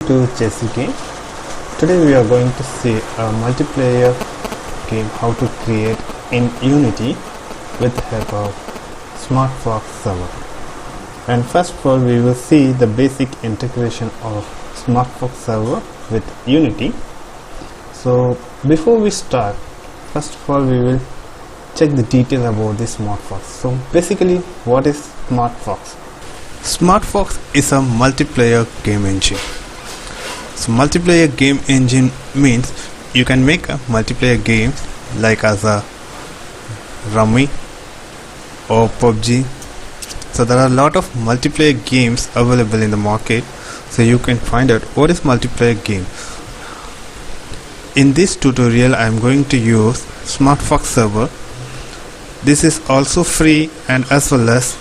to Chess Game. Today we are going to see a multiplayer game how to create in Unity with the help of SmartFox server. And first of all we will see the basic integration of SmartFox server with Unity. So before we start, first of all we will check the details about this SmartFox. So basically, what is SmartFox? SmartFox is a multiplayer game engine. So multiplayer game engine means you can make a multiplayer game like as a Rummy or PUBG. So there are a lot of multiplayer games available in the market, so you can find out what is multiplayer game. In this tutorial I am going to use SmartFox server. This is also free and as well as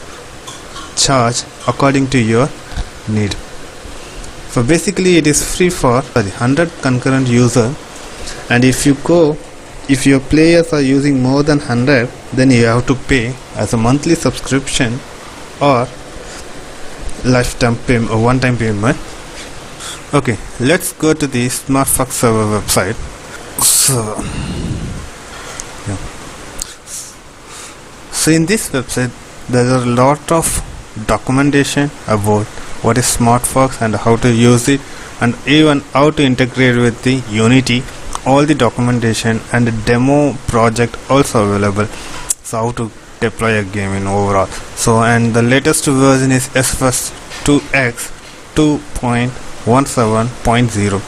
charge according to your need. So basically it is free for 100 concurrent user, and if your players are using more than 100, then you have to pay as a monthly subscription or lifetime payment or one-time payment. Okay, let's go to the SmartFox server website. So in this website there are a lot of documentation about what is SmartFox and how to use it, and even how to integrate with the Unity. All the documentation and the demo project also available, so how to deploy a game in overall. So and the latest version is SFS 2X 2.17.0.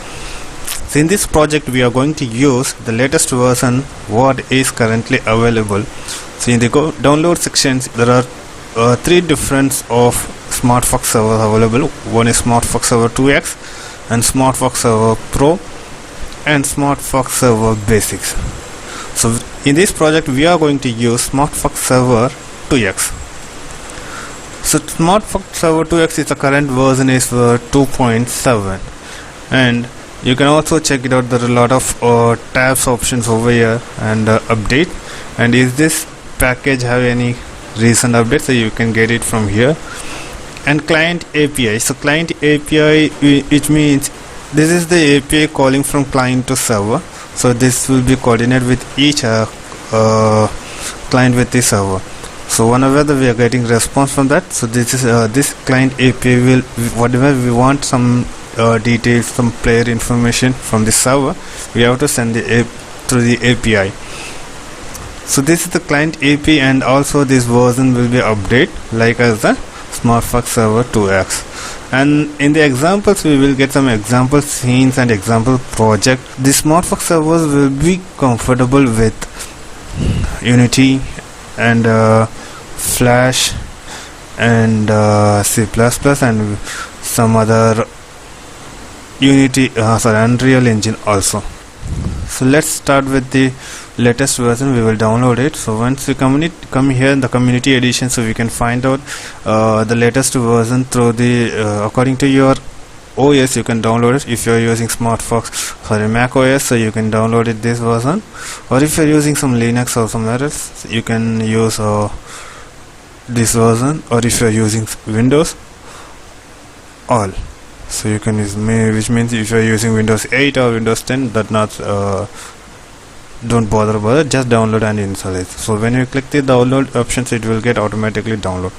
So in this project we are going to use the latest version what is currently available. So in the download sections there are three different of SmartFox servers available. One is SmartFox server 2X and SmartFox server Pro and SmartFox server Basics. So in this project we are going to use SmartFox server 2X. So SmartFox server 2X is the current version is 2.7, and you can also check it out. There are a lot of tabs options over here and update, and is this package have any recent updates, so you can get it from here. And client API. So client API, which means this is the API calling from client to server. So this will be coordinated with each client with the server. So whenever we are getting response from that, so this is this client API will, whatever we want some details, some player information from the server, we have to send the through the API. So this is the client API, and also this version will be update like as the SmartFox server 2X. And in the examples we will get some example scenes and example project. The SmartFox servers will be comfortable with Unity and Flash and C++ and some other Unity Unreal Engine also. So let's start with the latest version. We will download it. So once we come here in the community edition, so we can find out the latest version through the according to your OS. You can download it. If you are using SmartFox for Mac OS, so you can download it this version, or if you are using some Linux or somewhere else, you can use this version, or if you are using Windows, all. So you can use which means if you are using Windows 8 or Windows 10, that not don't bother, just download and install it. So when you click the download options, it will get automatically download.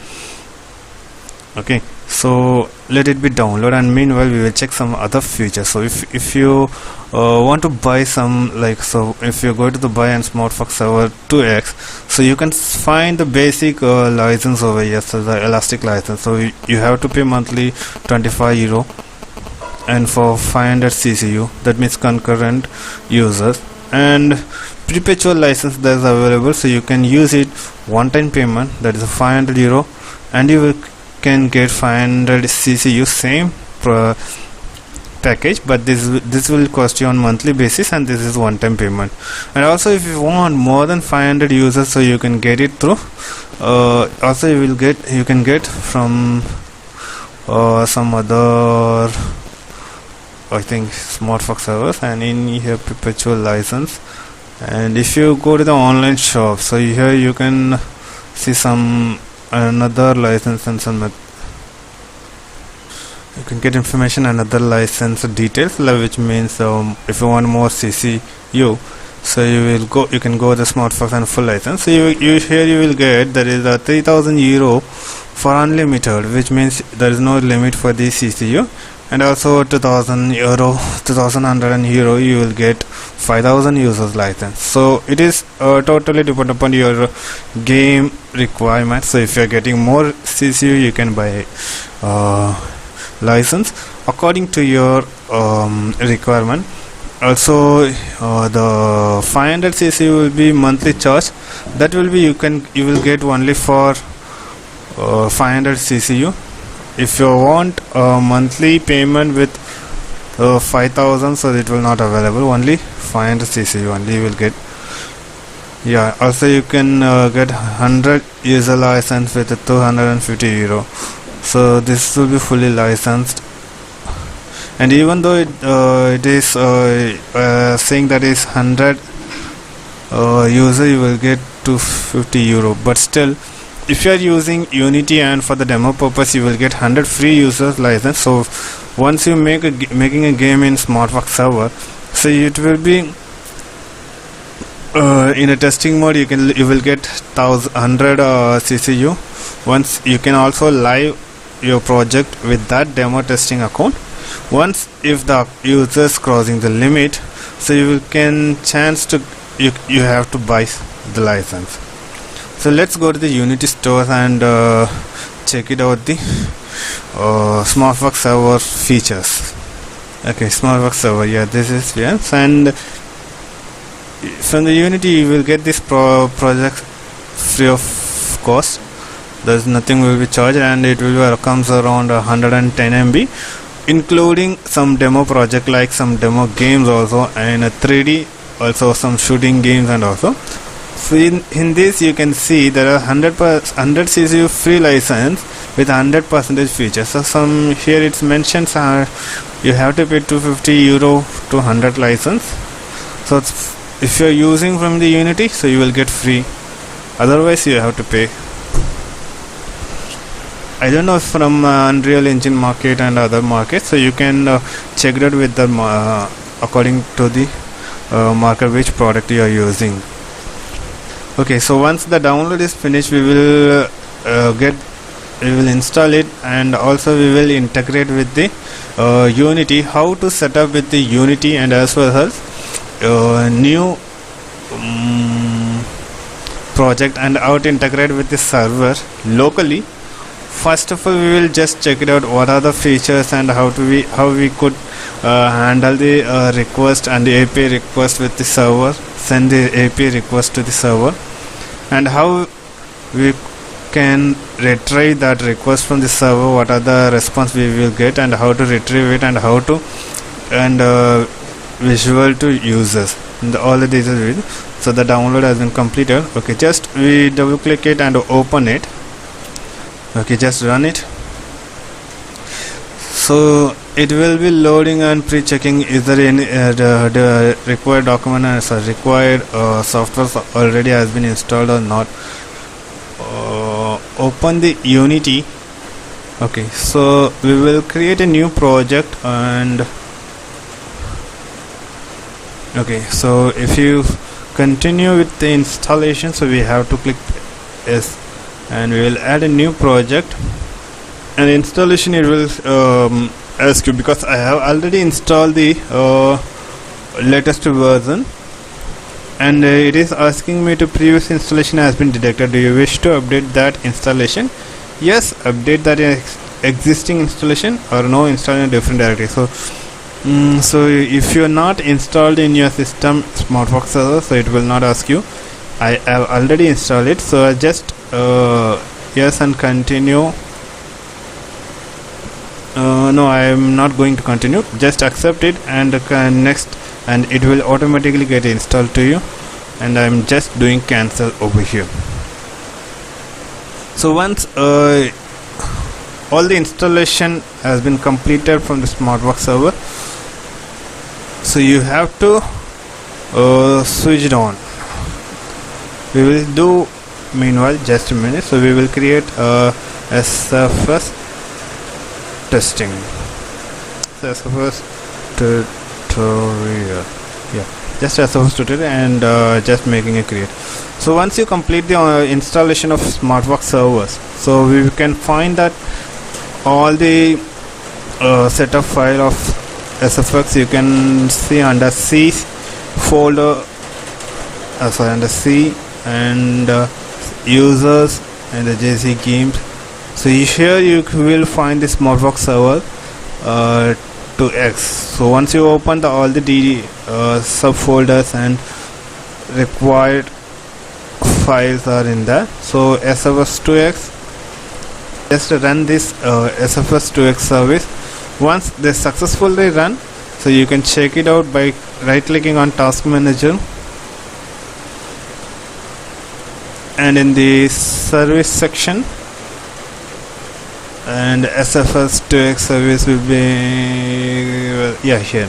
Okay, so let it be download, and meanwhile we will check some other features. So if you want to buy some, like, so if you go to the buy and SmartFox server 2X, so you can find the basic license over here, so the elastic license. So you have to pay monthly 25 euro, and for 500 CCU, that means concurrent users, and perpetual license that is available, so you can use it one-time payment, that is 500 euro, and you can get 500 CCU same package, but this will cost you on monthly basis, and this is one-time payment. And also if you want more than 500 users, so you can get it through also you can get from some other, I think, SmartFox servers, and in here perpetual license. And if you go to the online shop, so here you can see some another license and some you can get information and other license details, which means if you want more CCU, so you can go the SmartFox and full license. So here you will get there is a 3000 euro for unlimited, which means there is no limit for the CCU, and also 2000 euro, 2100 euro you will get 5000 users license. So it is totally depend upon your game requirements. So if you are getting more CCU, you can buy license according to your requirement. Also the 500 cc will be monthly charge. That will be you will get only for 500 ccu. If you want monthly payment with 5000, so it will not available. Only 500 cc only you will get. Yeah, also you can get 100 user license with 250 euro. So this will be fully licensed, and even though it is saying that is 100 user, you will get 250 euro, but still if you are using Unity and for the demo purpose, you will get 100 free users license. So once you making a game in SmartFox server, so it will be in a testing mode, you will get 100 CCU. Once you can also live your project with that demo testing account. Once if the users crossing the limit, so you can chance to you have to buy the license. So let's go to the Unity store and check it out the SmartFox server features. Okay, SmartFox server, yeah, this is and from the Unity you will get this project free of cost. There's nothing will be charged, and it will comes around 110 MB, including some demo project like some demo games also, and a 3D also some shooting games. And also so in this you can see there are 100 CCU free license with 100% features. So some here it's mentioned you have to pay 250 euro to 100 license. So if you are using from the Unity, so you will get free, otherwise you have to pay. I don't know if from Unreal Engine market and other markets, so you can check that with the according to the market which product you are using. Okay, so once the download is finished, we will install it, and also we will integrate with the Unity. How to set up with the Unity, and as well as new project, and how to integrate with the server locally. First of all, we will just check it out what are the features and how we could handle the request and the API request with the server, send the API request to the server, and how we can retrieve that request from the server, what are the response we will get, and how to retrieve it, and how to visual to users, and all the details. So the download has been completed. Okay, just we double click it and open it. Okay, just run it. So it will be loading and pre-checking is there any the required document and required software already has been installed or not. Open the Unity. Okay, so we will create a new project, and okay, so if you continue with the installation, so we have to click yes, and we will add a new project. And installation it will ask you, because I have already installed the latest version, and it is asking me to previous installation has been detected. Do you wish to update that installation? Yes, update that existing installation, or no, install in a different directory. So so if you are not installed in your system SmartFox server, so it will not ask you. I have already installed it, so I just yes and continue. No, I am not going to continue, just accept it and next, and it will automatically get installed to you, and I am just doing cancel over here. So once all the installation has been completed from the SmartFox server, so you have to switch it on. We will do meanwhile just a minute. So we will create SFS testing. SFS tutorial. Yeah, just SFS tutorial, and just making a create. So once you complete the installation of SmartVox servers, so we can find that all the setup file of SFX you can see under C folder, under C, and users and the JC games. So here you will find this SmartVox server 2x. So once you open all the subfolders and required files are in there. So SFS2x, just run this SFS2x service. Once they successfully run, so you can check it out by right clicking on Task Manager, and in the service section, and SFS2x service will be here.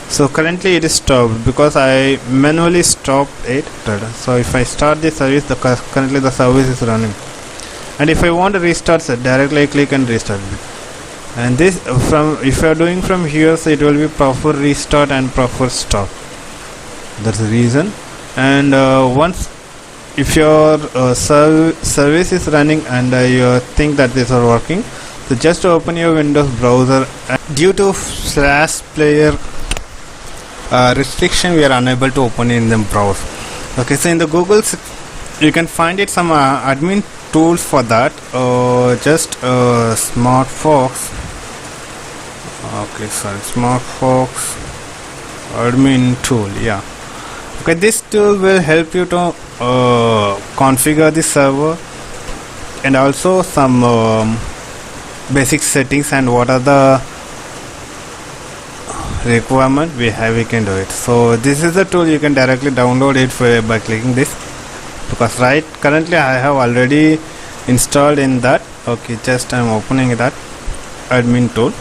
So currently it is stopped because I manually stopped it. So if I start the service, currently the service is running, and if I want to restart it, directly click and restart it. And this if you are doing from here, so it will be proper restart and proper stop. That's the reason. And once if your service is running and you think that these are working, so just open your Windows browser, and due to /player restriction we are unable to open in the browser. Okay, so in the Google you can find it some admin tools for that, just SmartVox. Okay, sorry, SmartVox admin tool. Yeah, okay, this tool will help you to configure the server, and also some basic settings and what are the requirement we can do it. So this is the tool, you can directly download it by clicking this, because currently I have already installed in that. Okay, just I'm opening that admin tool.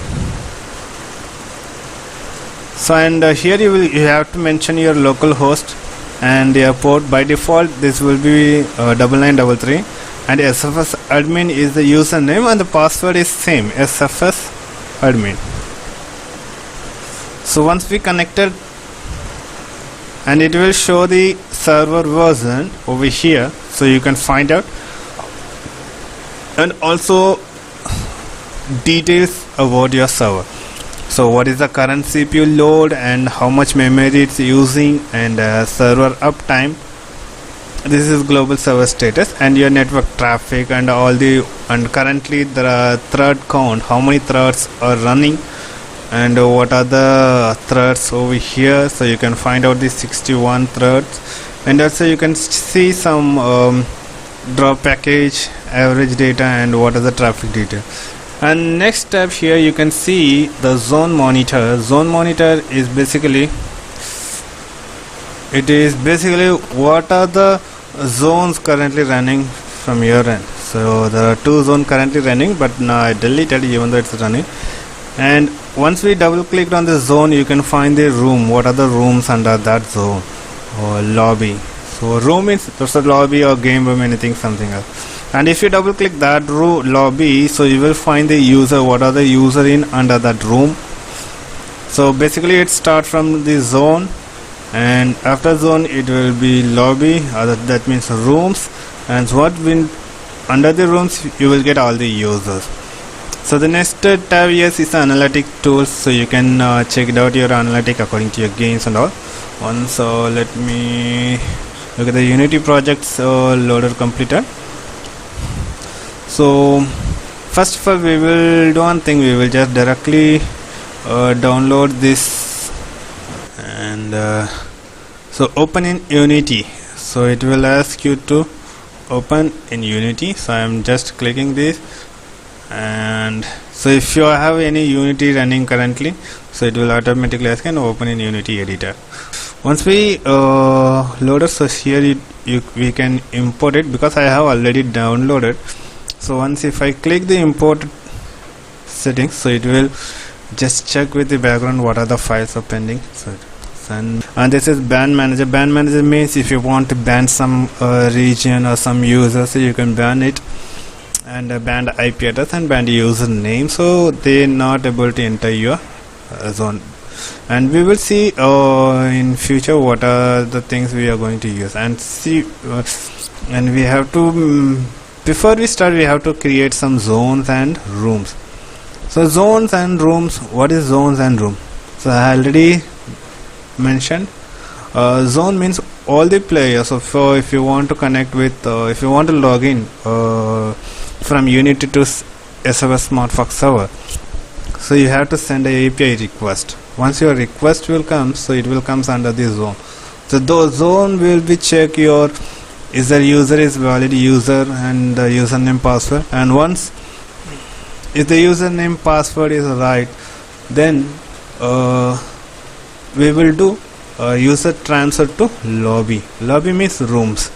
So and here you have to mention your local host and your port. By default this will be 9933, and SFS admin is the username and the password is same, SFS admin. So once we connected, and it will show the server version over here, so you can find out, and also details about your server. So what is the current CPU load and how much memory it's using, and server uptime. This is global server status, and your network traffic, and currently the thread count, how many threads are running, and what are the threads over here. So you can find out the 61 threads, and also you can see some drop package, average data, and what are the traffic data. And next step here you can see the zone monitor. Zone monitor is basically what are the zones currently running from your end. So there are 2 zones currently running, but now I deleted even though it's running. And once we double click on the zone, you can find the room, what are the rooms under that zone, or lobby. So room means there's a lobby or game room, anything, something else. And if you double click that lobby, so you will find the user, what are the user in under that room. So basically it starts from the zone, and after zone it will be lobby, that means rooms, and under the rooms you will get all the users. So the next tab here is the analytic tools, so you can check it out your analytic according to your gains and all. So let me look at the Unity projects loader completed. So first of all we will do one thing, we will just directly download this, and so open in Unity. So it will ask you to open in Unity, so I am just clicking this. And so if you have any Unity running currently, so it will automatically ask and open in Unity editor. Once we load it, so here we can import it, because I have already downloaded. So once if I click the import settings, so it will just check with the background what are the files are pending. So and this is ban manager. Ban manager means if you want to ban some region or some user, so you can ban it, and ban IP address and ban username, so they are not able to enter your zone, and we will see in future what are the things we are going to use, and see and we have to before we start we have to create some zones and rooms. So zones and rooms, what is zones and room? So I already mentioned, zone means all the players. So if you want to connect with if you want to log in from Unity to SFS SmartFox server, so you have to send a API request. Once your request will come, so it will comes under the zone. So the zone will be check your is the user is valid user and the username password, and once if the username password is right, then we will do user transfer to lobby. Lobby means rooms.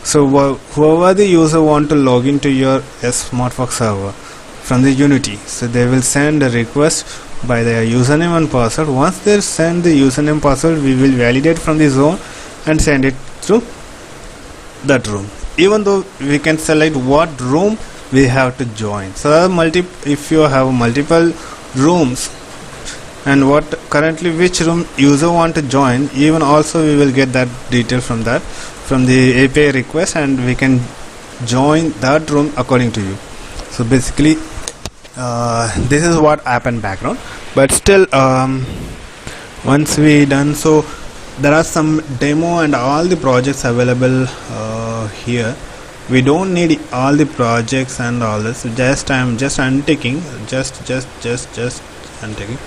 So whoever the user want to log into your SmartFox server from the Unity, so they will send a request by their username and password. Once they send the username password, we will validate from the zone and send it to that room. Even though we can select what room we have to join. So if you have multiple rooms and what currently which room user want to join, even also we will get that detail from the API request, and we can join that room according to you. So basically this is what happened background, but still once we done, so there are some demo and all the projects available here. We don't need all the projects and all this. I'm just unticking, just unticking.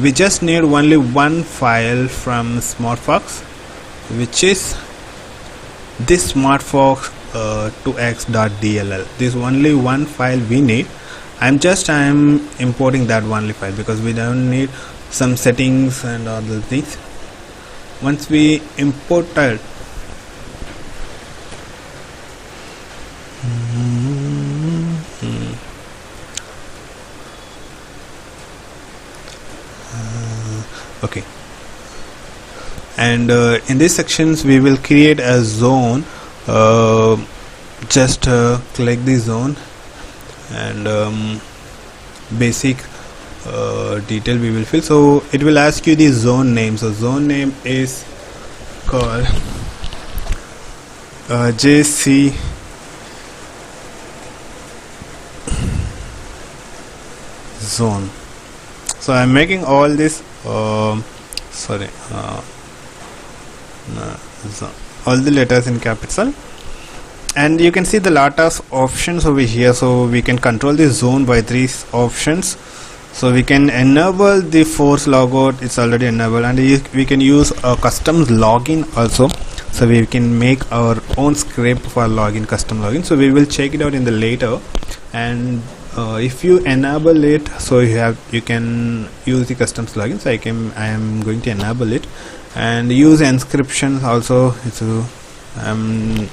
We just need only one file from SmartFox, which is this SmartFox 2x.dll. This only one file we need. I'm importing that only file because we don't need some settings and all the things. Once we import it, okay, and in these sections we will create a zone. Just click the zone and basic detail we will fill. So it will ask you the zone name. So zone name is called JC zone. So I'm making all this all the letters in capital, and you can see the lot of options over here. So we can control the zone by these options. So we can enable the force logout, it's already enabled, and we can use a custom login also. So we can make our own script for login, custom login. So we will check it out in the later. And if you enable it, so you can use the custom login. So I am going to enable it and use inscription also.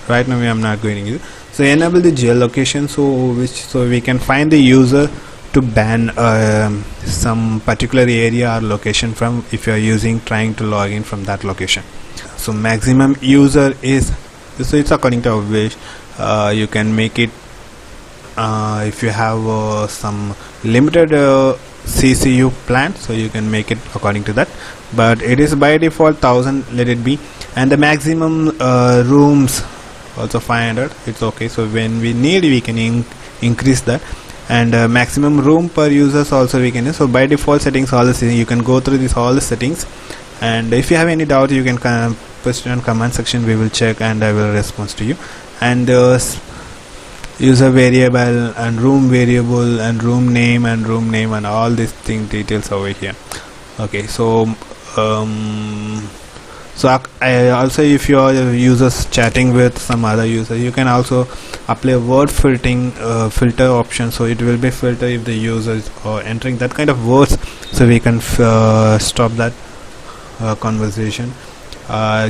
Right now I'm not going to use. So enable the geolocation, so we can find the user to ban some particular area or location from, if you are trying to log in from that location. So maximum user is, so it's according to our wish. You can make it if you have some limited CCU plan, so you can make it according to that, but it is by default 1000, let it be. And the maximum rooms also 500, it's okay. So when we need, we can increase that. And maximum room per users also we can use. So by default settings, all the settings, you can go through all the settings, and if you have any doubt, you can post it on comment section. We will check and I will respond to you. And user variable and room variable and room name and all these details over here. Okay, so also, if your users chatting with some other user, you can also apply a word filter option. So it will be filter if the user is entering that kind of words, so we can stop that conversation,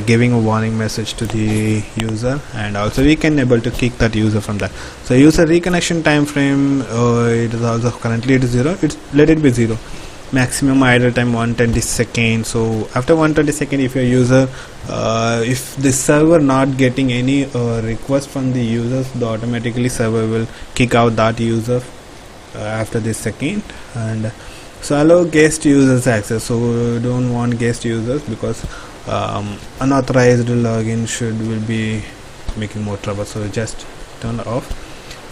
giving a warning message to the user, and also we can able to kick that user from that. So user reconnection time frame, it is also currently it is 0. Let it be 0. Maximum idle time 120 seconds. So after 120 seconds, if your user if the server not getting any request from the users, the automatically server will kick out that user after this second. And So allow guest users access. So we don't want guest users because unauthorized login will be making more trouble. So just turn off.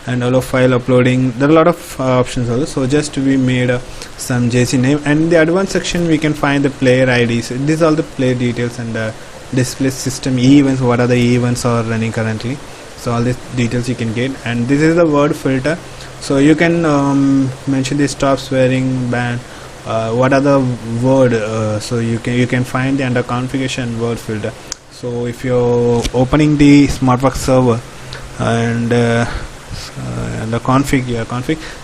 And allow file uploading. There are a lot of options also. So just we made some JC name, and in the advanced section we can find the player IDs. These are all the player details and display system events. What are the events are running currently? So all these details you can get. And this is the word filter. So you can mention the stop swearing ban. What are the word? So you can find the under configuration word filter. So if you're opening the SmartWorks server and the config,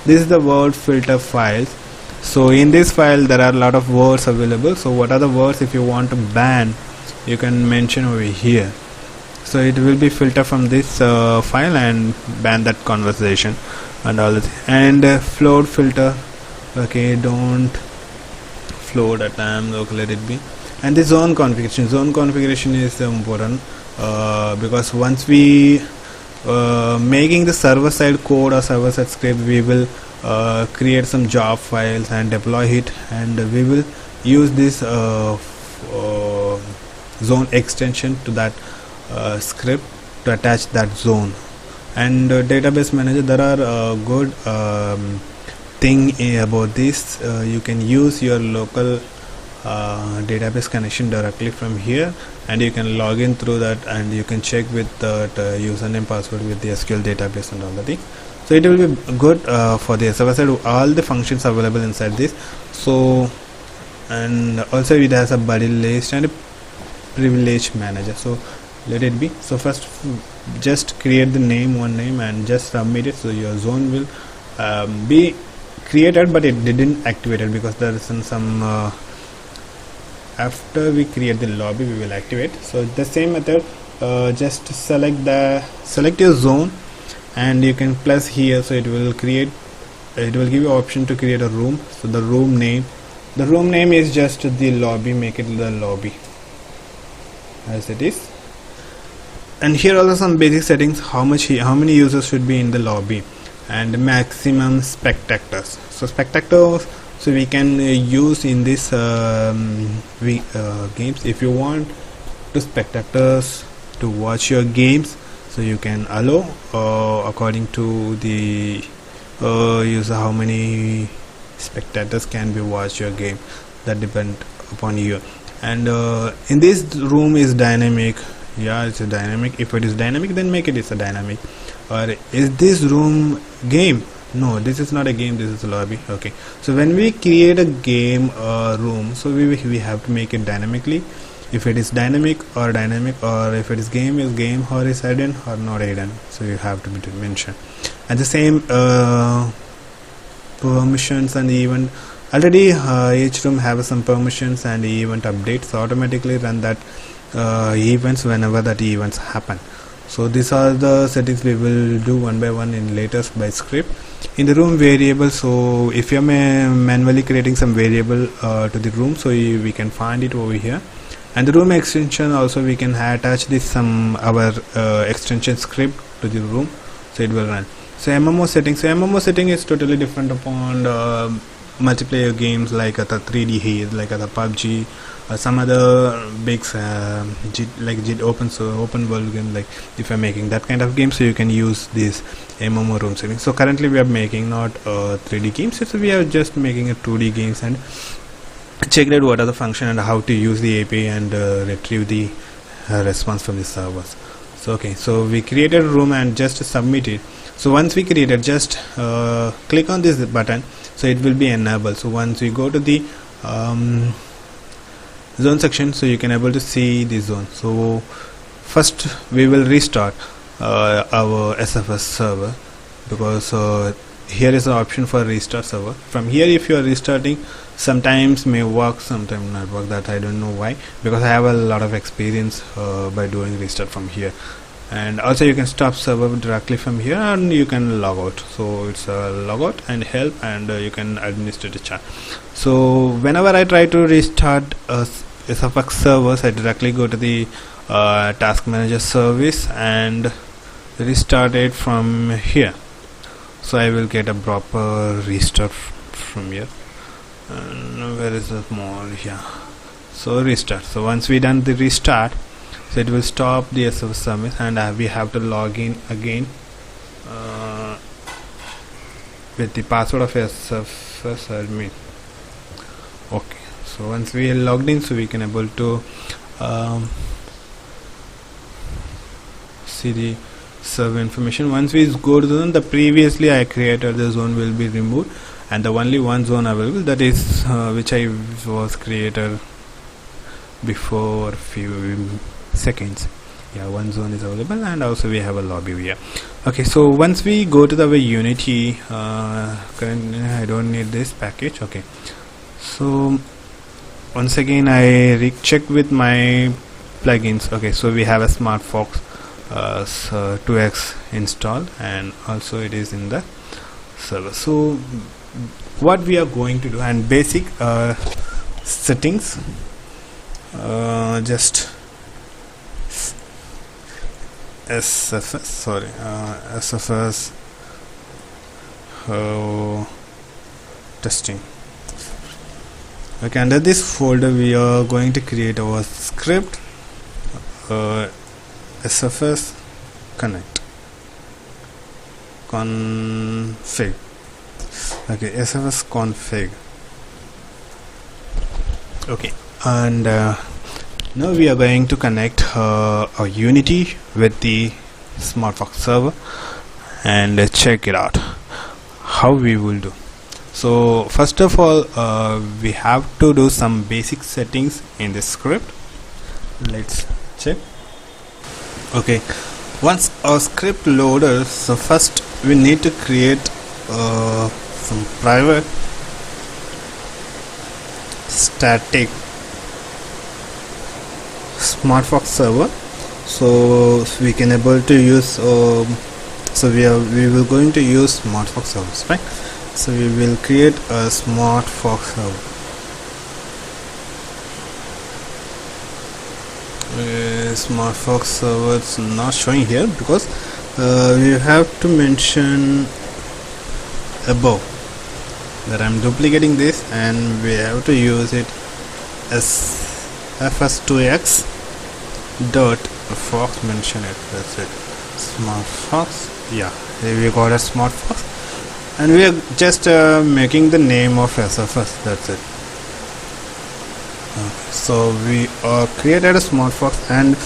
this is the word filter files. So in this file there are a lot of words available. So what are the words? If you want to ban, you can mention over here. So it will be filter from this file and ban that conversation and all that. And float filter, okay, don't float at time, okay, let it be. And the zone configuration is important because once we making the server side code or server side script, we will create some job files and deploy it, and we will use this zone extension to that script to attach that zone. And database manager, there are good thing about this. You can use your local database connection directly from here, and you can log in through that, and you can check with the username password with the SQL database and all the things. So it will be good for the server side. All the functions available inside this. So, and also it has a buddy list and a privilege manager. So let it be. So first just create the name, one name, and just submit it. So your zone will be created, but it didn't activate it because there is some after we create the lobby we will activate. So the same method, just select your zone, and you can plus here. So it will give you option to create a room. So the room name is just the lobby. Make it the lobby as it is. And here also some basic settings, how many users should be in the lobby, and maximum spectators. So spectators, so we can use in this games. If you want to spectators to watch your games, so you can allow according to the user how many spectators can be watch your game. That depend upon you. And in this room is dynamic. Yeah, it's a dynamic. If it is dynamic, then make it is a dynamic. Or is this room game? No, this is not a game, this is a lobby. Okay, so when we create a game room, so we have to make it dynamically. If it is dynamic, or if it is game, or is hidden or not hidden. So you have to mention. And the same permissions and event. Already each room have some permissions and event updates. So automatically run that events whenever that events happen. So these are the settings we will do one by one in later by script. In the room variable, so if you are manually creating some variable to the room, so we can find it over here. And the room extension also we can attach this our extension script to the room, so it will run. So MMO setting, setting is totally different upon multiplayer games like the 3D Haze, like the PUBG, some other big open world game. Like if you're making that kind of game, so you can use this MMO room setting. So currently we are making not 3D games, so we are just making a 2D games, and check out what are the function and how to use the API and retrieve the response from the servers. So okay, so we created a room and just submit it. So once we created, just click on this button, so it will be enabled. So once we go to the zone section, so you can able to see the zone. So first we will restart our SFS server, because here is an option for restart server. From here, if you are restarting, sometimes may work, sometimes not work. That I don't know why, because I have a lot of experience by doing restart from here. And also you can stop server directly from here, and you can log out. So it's a logout and help, and you can administer the chat. So whenever I try to restart SFX servers, I directly go to the task manager service and restart it from here. So I will get a proper restart from here. and where is the more here? So restart. So once we done the restart, so it will stop the SFS service, and we have to log in again with the password of SFS admin. Okay, so once we are logged in, so we can able to see the server information. Once we go to the previously I created the zone will be removed, and the only one zone available, that is which I was created before few seconds. Yeah, one zone is available, and also we have a lobby here. Okay, so once we go to the Unity, currently I don't need this package. Okay, so once again I recheck with my plugins. Okay, so we have a SmartFox 2x installed, and also it is in the server. So what we are going to do, and basic settings, just SFS testing. Okay, under this folder we are going to create our script, SFS connect config. Okay, SFS config. Okay, and now we are going to connect our Unity with the SmartFox server and check it out how we will do. So first of all, we have to do some basic settings in the script. Let's check. Okay, once our script loaded, so first we need to create some private static SmartFox server, so we can able to use so we will going to use SmartFox servers, right? So we will create a SmartFox server. SmartFox server is not showing here because we have to mention above that I'm duplicating this, and we have to use it as fs2x dot fox, mention it. That's it. SmartFox. Yeah, here we got a SmartFox, and we are just making the name of SFS. That's it. So we created a SmartFox, and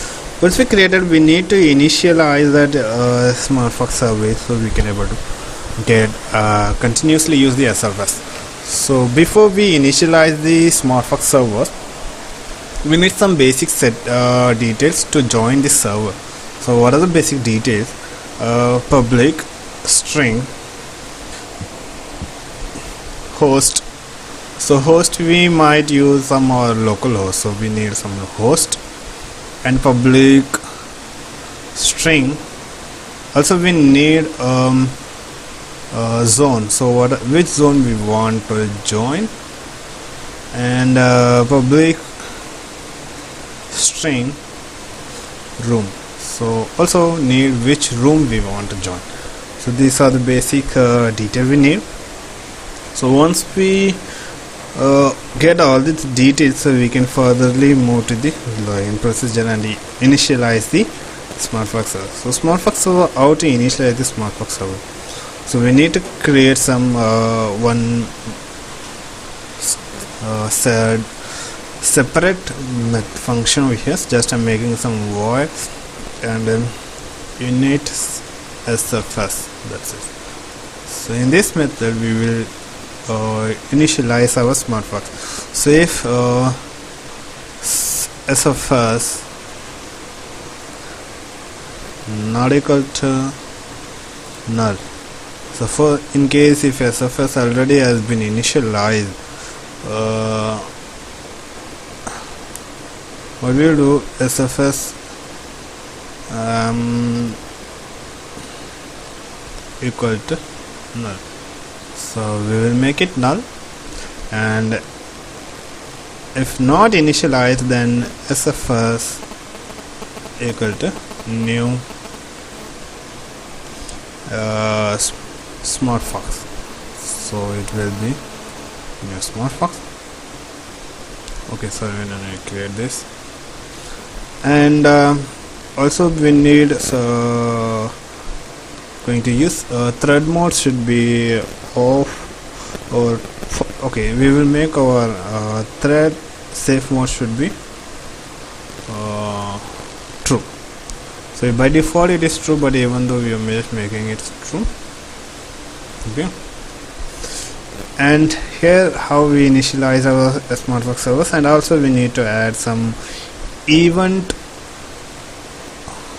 once we created, we need to initialize that SmartFox service so we can able to get continuously use the SFS. So before we initialize the SmartFox server, we need some basic set details to join the server. So what are the basic details? Public string host. So host, we might use some local host, so we need some host, and public string. Also we need zone, so which zone we want to join, and public string room, so also need which room we want to join. So these are the basic detail we need. So once we get all these details, so we can furtherly move to the login procedure and initialize the SmartFox server. So SmartFox server, how to initialize the SmartFox server? So we need to create some one separate function over here. Just I'm making some void and then init SFS. That's it. So in this method we will initialize our SmartFox. So if SFS not equal to null, so for in case if SFS already has been initialized, what we will do, SFS equal to null. So we will make it null, and if not initialized, then SFS equal to new SmartFox. So it will be new Smartfox. Okay, so when I create this, and also we need going to use thread mode should be off, or okay, we will make our thread safe mode should be true. So by default it is true, but even though we are making it true. Okay, and here how we initialize our Smartfox servers, and also we need to add some event.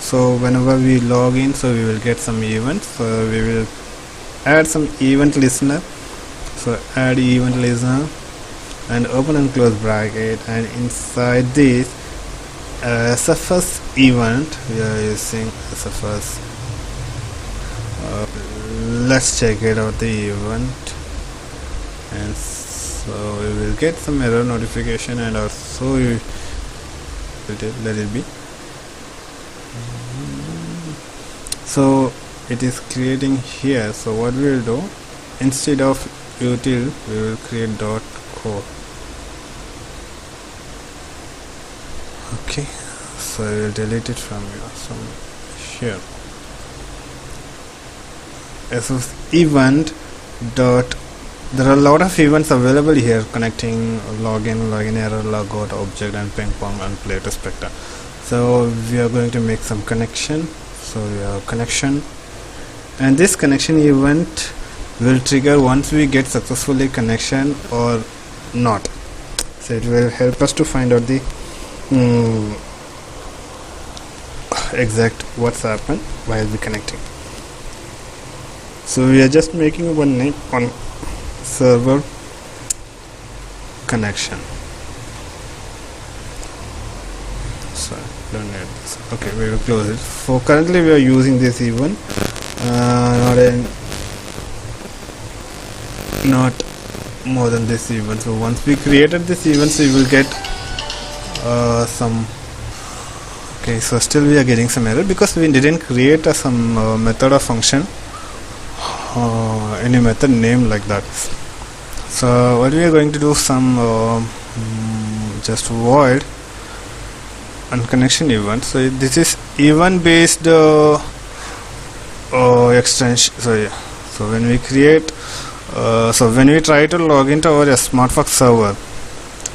So whenever we log in, so we will get some events, so we will add some event listener. So add event listener and open and close bracket, and inside this SFS event we are using SFS. Let's check it out the event, and so we will get some error notification, and also we will let it be. So it is creating here. So what we will do, instead of util we will create .core. Okay, so I will delete it from here. As of event dot, there are a lot of events available here, connecting, login error, logout, object, and ping pong, and play to Spectre. So we are going to make some connection. So we have connection, and this connection event will trigger once we get successfully connection or not. So it will help us to find out the exact what's happened while we connecting. So we are just making one name on server connection. So don't need this. Okay, we will close it. So currently we are using this event, not more than this event. So once we created this event, we will get some. Okay, so still we are getting some error because we didn't create some method or function, any method name like that. So what we are going to do, some just void and connection event. So this is event based extension. So when we create, so when we try to log into our Smartfox server,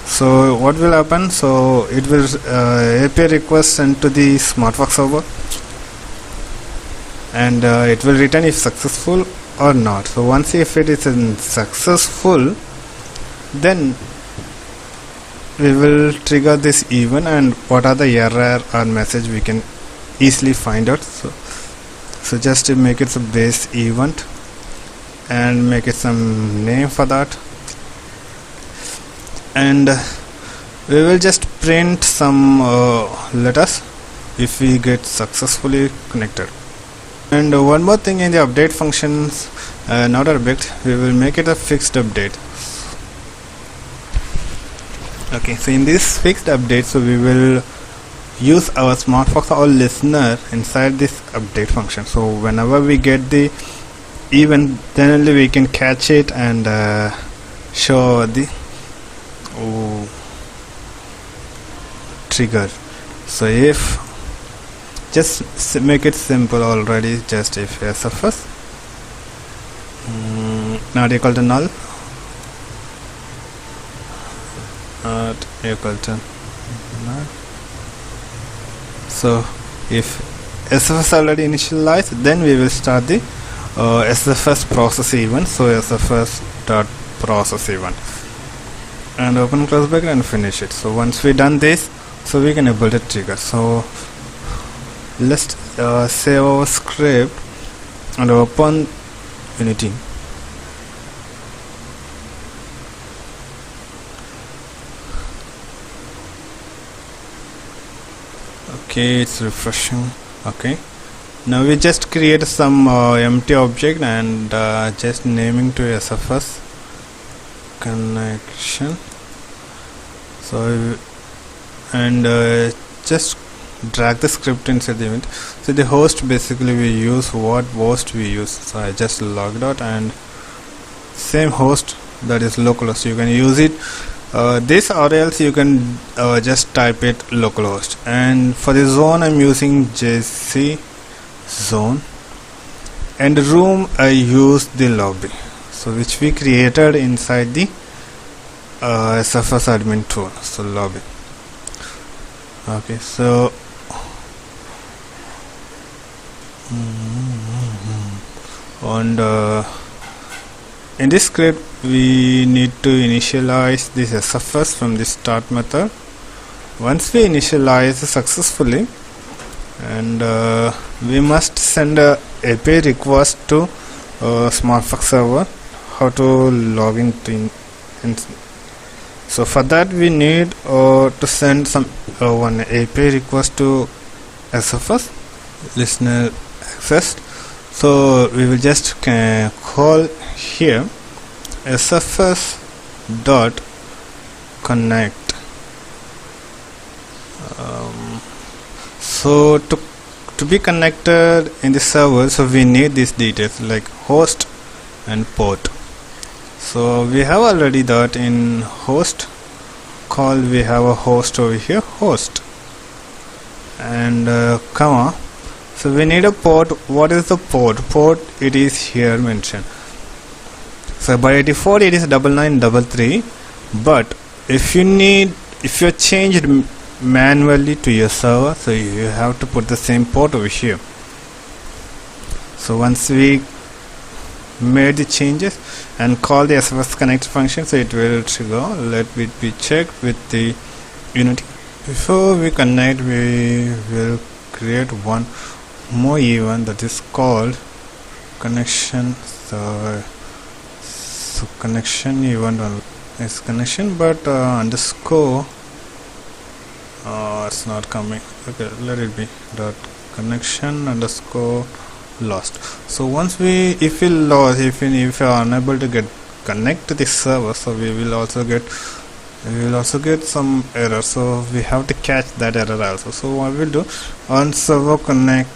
so what will happen? So it will API request sent to the Smartfox server, and it will return if successful or not. So once if it is successful, then we will trigger this event, and what are the error or message we can easily find out. So just to make it a base event and make it some name for that, and we will just print some letters if we get successfully connected. And one more thing, in the update functions, not a bit, we will make it a fixed update. Okay, so in this fixed update, so we will use our Smartfox or listener inside this update function. So whenever we get the event, then only we can catch it and show the trigger. So if just make it simple already, just if SFS not equal to null, not equal to null. So if SFS already initialized, then we will start the SFS process event. So SFS dot process event, and open close bracket and finish it. So once we done this, so we can able to trigger. So let's save our script and open Unity. Okay, it's refreshing. Okay, now we just create some empty object and just naming to SFS connection. So and just drag the script inside the event. So the host, basically we use what host we use. So I just logged out, and same host that is localhost. You can use it this, or else you can just type it localhost. And for the zone I'm using JC zone, and room I use the lobby, so which we created inside the SFS admin tool. So lobby. Okay, so and in this script we need to initialize this SFS from the start method. Once we initialize successfully, and we must send a API request to SmartFox server how to log in. So for that we need to send some one API request to SFS listener access. So we will just call here SFS dot connect. So to be connected in the server, so we need these details like host and port. So we have already that in host call. We have a host over here, host, and comma. So we need a port. What is the port? Port, it is here mentioned. So by default it is 9933, but if you changed manually to your server, so you have to put the same port over here. So once we made the changes and call the SFS connect function, so it will trigger. Let it be checked with the Unity. Before we connect, we will create one more event that is called connection. So connection event is connection, but underscore it's not coming. Okay, let it be dot connection underscore lost. So once if you are unable to get connect to the server, so we will also get some error. So we have to catch that error also. So what we'll do on server connect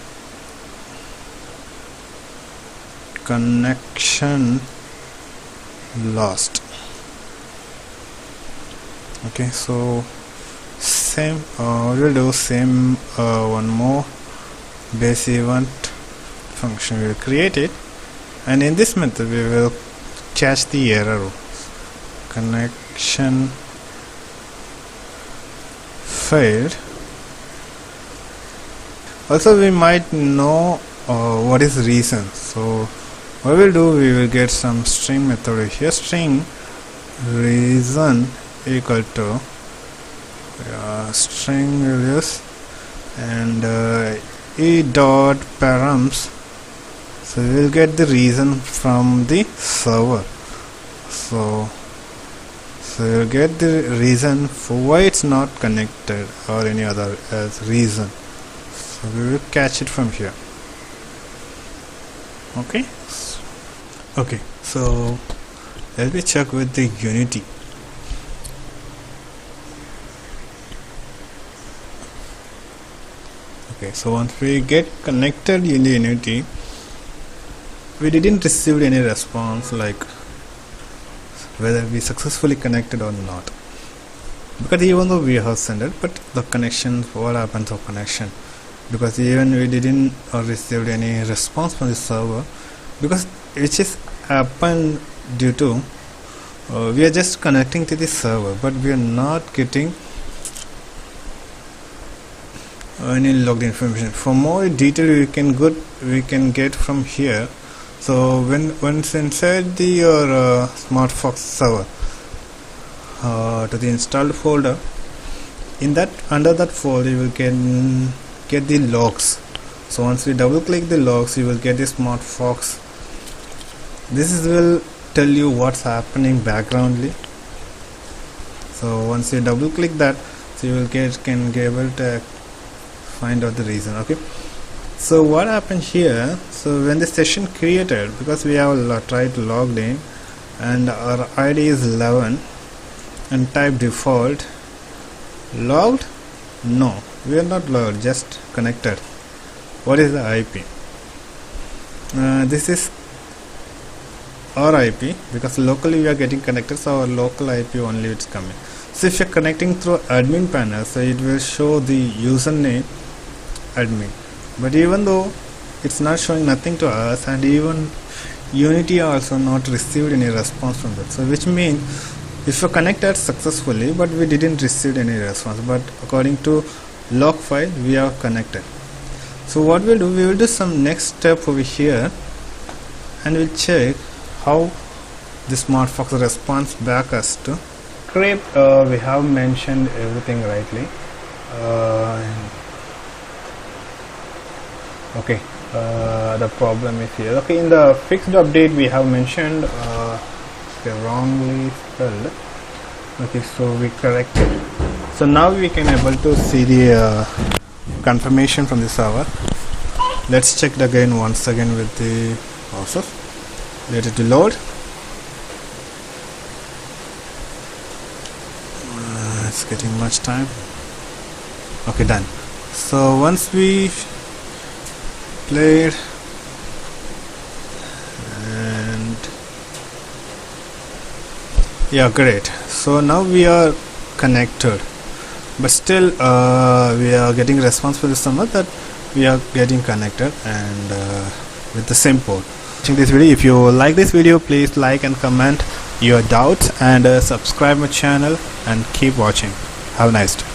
connection lost. Okay, so same we'll do same one more base event function. We will create it, and in this method we will catch the error connection failed. Also we might know what is reason. So what we'll do, we will get some string method here, string reason equal to string will use, and e dot params. So we will get the reason from the server. So we will get the reason for why it's not connected or any other as reason. So we will catch it from here. Okay, so let me check with the Unity. Okay, so once we get connected in the Unity, we didn't receive any response like whether we successfully connected or not, because even though we have sent it, but the connection, what happens of connection, because even we didn't received any response from the server, because which is happened due to we are just connecting to the server, but we are not getting any logged information. For more detail we can get from here. So once inside the your SmartFox server to the installed folder, in that under that folder you will get the logs. So once we double click the logs, you will get the SmartFox. This will tell you what's happening backgroundly. So once you double click that, so you will can be able to find out the reason. Okay, so what happened here, so when the session created, because we have tried logged in and our ID is 11 and type default, logged, no, we are not logged, just connected. What is the IP? This is our IP, because locally we are getting connected, so our local IP only it's coming. So if you're connecting through admin panel, so it will show the username admin, but even though it's not showing nothing to us, and even Unity also not received any response from that. So which means if you connected successfully, but we didn't receive any response, but according to log file we are connected. So what we'll do, we will do some next step over here, and we'll check how the SmartFox responds back us to script. We have mentioned everything rightly. Okay, the problem is here. Okay, in the fixed update we have mentioned wrongly spelled. Okay, so we corrected. So now we can able to see the confirmation from the server. Let's check it again once again with the process. Let it load. It's getting much time. Okay, done. So once we played, and yeah, great. So now we are connected, but still we are getting response for the summer that we are getting connected, and with the same port. Watching this video, if you like this video, please like and comment your doubts, and subscribe my channel, and keep watching. Have a nice day.